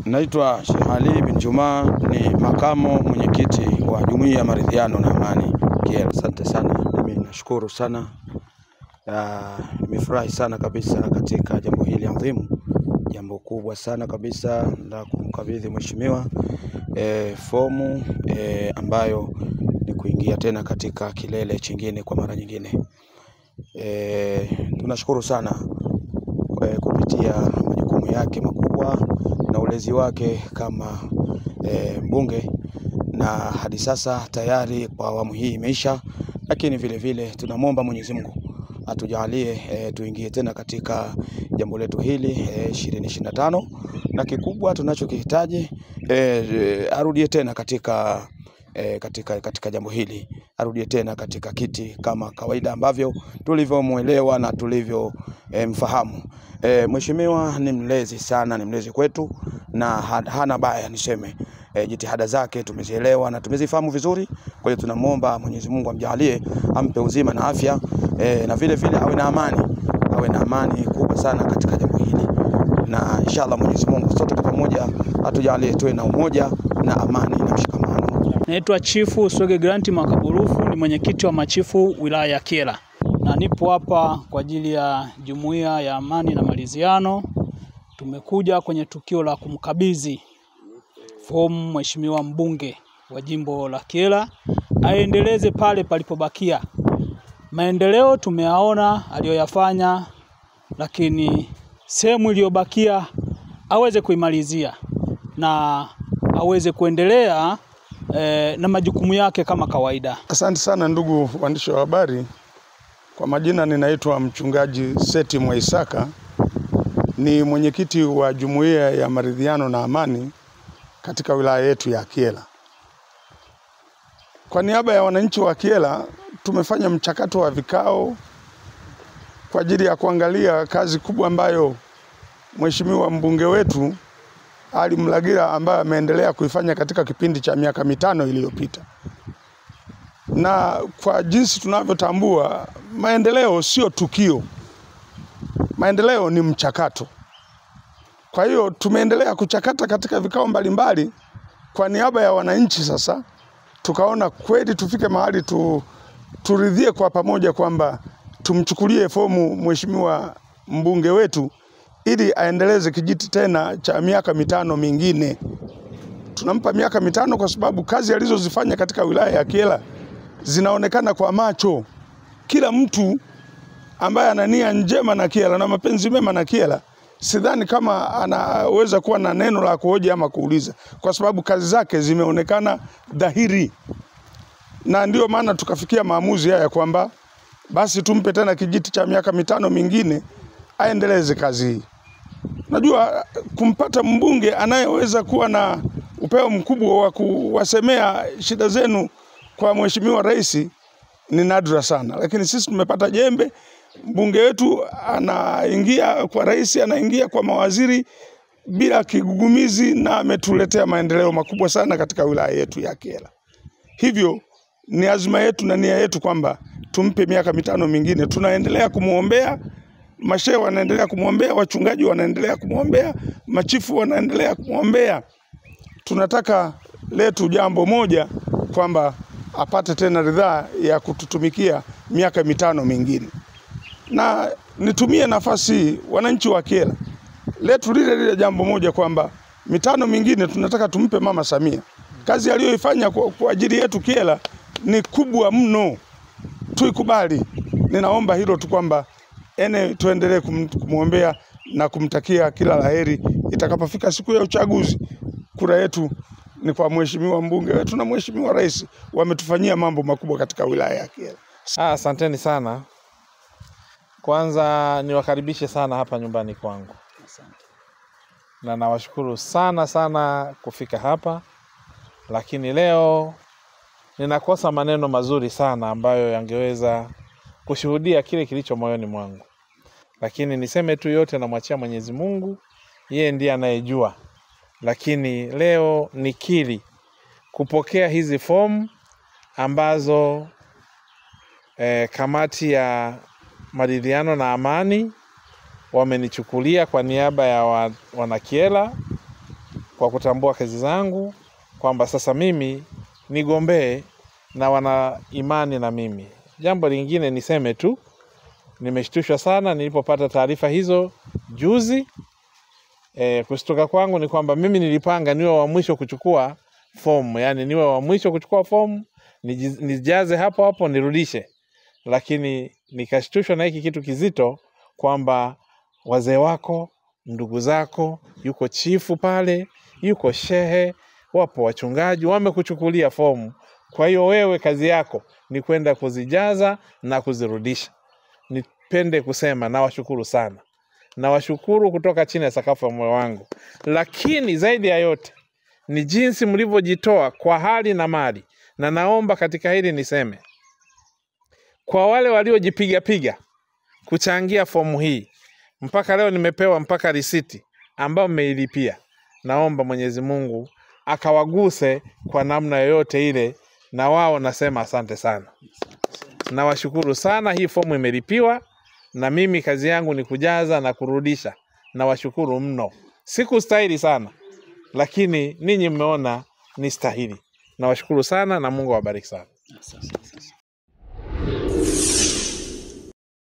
Naitwa Sheikh Ali bin Juma, ni makamo mwenyekiti wa Jumuiya ya Maridhiano na Amani Kyela. Asante sana, mimi nashukuru sana. Nimefurahi sana kabisa katika jambo hili adhimu, jambo kubwa sana kabisa la kumkabidhi mheshimiwa fomu ambayo ni kuingia tena katika kilele chingine kwa mara nyingine. Tunashukuru sana kupitia majukumu yake makubwa na ulezi wake kama mbunge, na hadi sasa tayari kwa awamu hii imeisha, lakini vile vile tunamwomba Mwenyezi Mungu atujalie tuingie tena katika jambo letu hili 2025, na kikubwa tunachokihitaji arudie tena katika jambo hili, arudie tena katika kiti kama kawaida ambavyo tulivyomuelewa na tulivyo mfahamu. Mheshimiwa ni mlezi sana, ni mlezi kwetu na hana baya niseme. Jitihada zake tumezielewa na tumezifahamu vizuri. Kwa hiyo tunamwomba Mwenyezi Mungu amjalie, ampe uzima na afya, na vile vile awe na amani kubwa sana katika jambo hili, na inshallah Mwenyezi Mungu sote kwa pamoja atujalie tuwe na umoja na amani na mshikamano. Naitwa Chifu Swege Granti Makaburufu, ni mwenyekiti wa machifu wilaya ya Kyela, na nipo hapa kwa ajili ya Jumuiya ya Amani na Maridhiano. Tumekuja kwenye tukio la kumkabidhi fomu mheshimiwa mbunge wa jimbo la Kyela, aendeleze pale palipobakia. Maendeleo tumeyaona aliyoyafanya, lakini sehemu iliyobakia aweze kuimalizia na aweze kuendelea na majukumu yake kama kawaida. Asante sana ndugu waandishi wa habari. Kwa majina ninaitwa mchungaji Seti Mwaisaka, ni mwenyekiti wa Jumuiya ya Maridhiano na Amani katika wilaya yetu ya Kyela. Kwa niaba ya wananchi wa Kyela tumefanya mchakato wa vikao kwa ajili ya kuangalia kazi kubwa ambayo mheshimiwa mbunge wetu Ali Mlagira ambaye ameendelea kuifanya katika kipindi cha miaka 5 iliyopita. Na kwa jinsi tunavyotambua, maendeleo sio tukio. Maendeleo ni mchakato. Kwa hiyo tumeendelea kuchakata katika vikao mbalimbali kwa niaba ya wananchi. Sasa tukaona kweli tufike mahali turidhie kwa pamoja kwamba tumchukulie fomu mheshimiwa mbunge wetu ili aendeleze kijiti tena cha miaka 5 mingine. Tunampa miaka 5 kwa sababu kazi alizozifanya katika wilaya ya Kyela zinaonekana kwa macho. Kila mtu ambaye ana nia njema na Kyela na mapenzi mema na Kyela, sidhani kama anaweza kuwa na neno la kuhoji ama kuuliza, kwa sababu kazi zake zimeonekana dhahiri. Na ndio maana tukafikia maamuzi haya kwamba basi tumpe tena kijiti cha miaka 5 mingine aendeleze kazi hii. Najua kumpata mbunge anayeweza kuwa na upeo mkubwa wa kuwasemea shida zenu kwa mheshimiwa rais ni nadra sana, lakini sisi tumepata jembe. Mbunge wetu anaingia kwa rais, anaingia kwa mawaziri bila kigugumizi, na ametuletea maendeleo makubwa sana katika wilaya yetu ya Kyela. Hivyo ni azma yetu na nia yetu kwamba tumpe miaka 5 mingine. Tunaendelea kumuombea, mashehe wanaendelea kumuombea, wachungaji wanaendelea kumuombea, machifu wanaendelea kumuombea. Tunataka letu jambo moja, kwamba apate tena ridhaa ya kututumikia miaka 5 mingine. Na nitumie nafasi wananchi wa Kyela, letu lile jambo moja kwamba 5 mingine tunataka tumpe Mama Samia. Kazi aliyoifanya kwa ajili yetu Kyela ni kubwa mno, tuikubali. Ninaomba hilo tu kwamba tuendelee kumuombea na kumtakia kila laheri itakapofika siku ya uchaguzi. Kura yetu ni kwa mheshimiwa mbunge wetu na mheshimiwa rais, wametufanyia mambo makubwa katika wilaya ya Kyela. Asanteni sana. Kwanza niwakaribishe sana hapa nyumbani kwangu. Asante. Na nawashukuru sana kufika hapa, lakini leo ninakosa maneno mazuri sana ambayo yangeweza kushuhudia kile kilicho moyoni mwangu. Lakini niseme tu yote namwachia Mwenyezi Mungu, yeye ndiye anayejua. Lakini leo nikiri kupokea hizi fomu ambazo kamati ya maridhiano na amani wamenichukulia kwa niaba ya wanakyela, kwa kutambua kazi zangu kwamba sasa mimi nigombee na wana imani na mimi. Jambo lingine niseme tu, nimeshtushwa sana nilipopata taarifa hizo juzi. Kushtuka kwangu ni kwamba mimi nilipanga niwe wa mwisho kuchukua fomu, yani niwe wa mwisho kuchukua fomu, nijaze hapo hapo nirudishe. Lakini nikashtushwa na hiki kitu kizito kwamba wazee wako, ndugu zako, yuko chifu pale, yuko shehe, wapo wachungaji, wamekuchukulia fomu. Kwa hiyo wewe kazi yako ni kwenda kuzijaza na kuzirudisha. Nipende kusema nawashukuru sana. Nawashukuru kutoka chini ya sakafu ya moyo wangu. Lakini zaidi ya yote ni jinsi mlivyojitoa kwa hali na mali. Na naomba katika hili niseme, kwa wale waliojipiga kuchangia fomu hii, mpaka leo nimepewa mpaka risiti ambao mmeilipia. Naomba Mwenyezi Mungu akawaguse kwa namna yoyote ile, na wao nasema asante sana. Nawashukuru sana, hii fomu imelipiwa na mimi kazi yangu ni kujaza na kurudisha. Nawashukuru mno. Sikustahili sana, lakini ninyi mmeona ni stahili. Nawashukuru sana na Mungu awabariki sana.